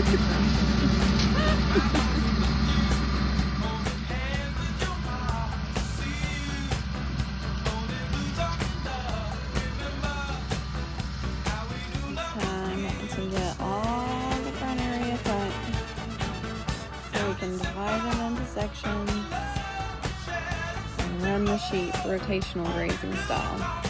Time to get all the front area cut so we can divide them into sections and run the sheep rotational grazing style.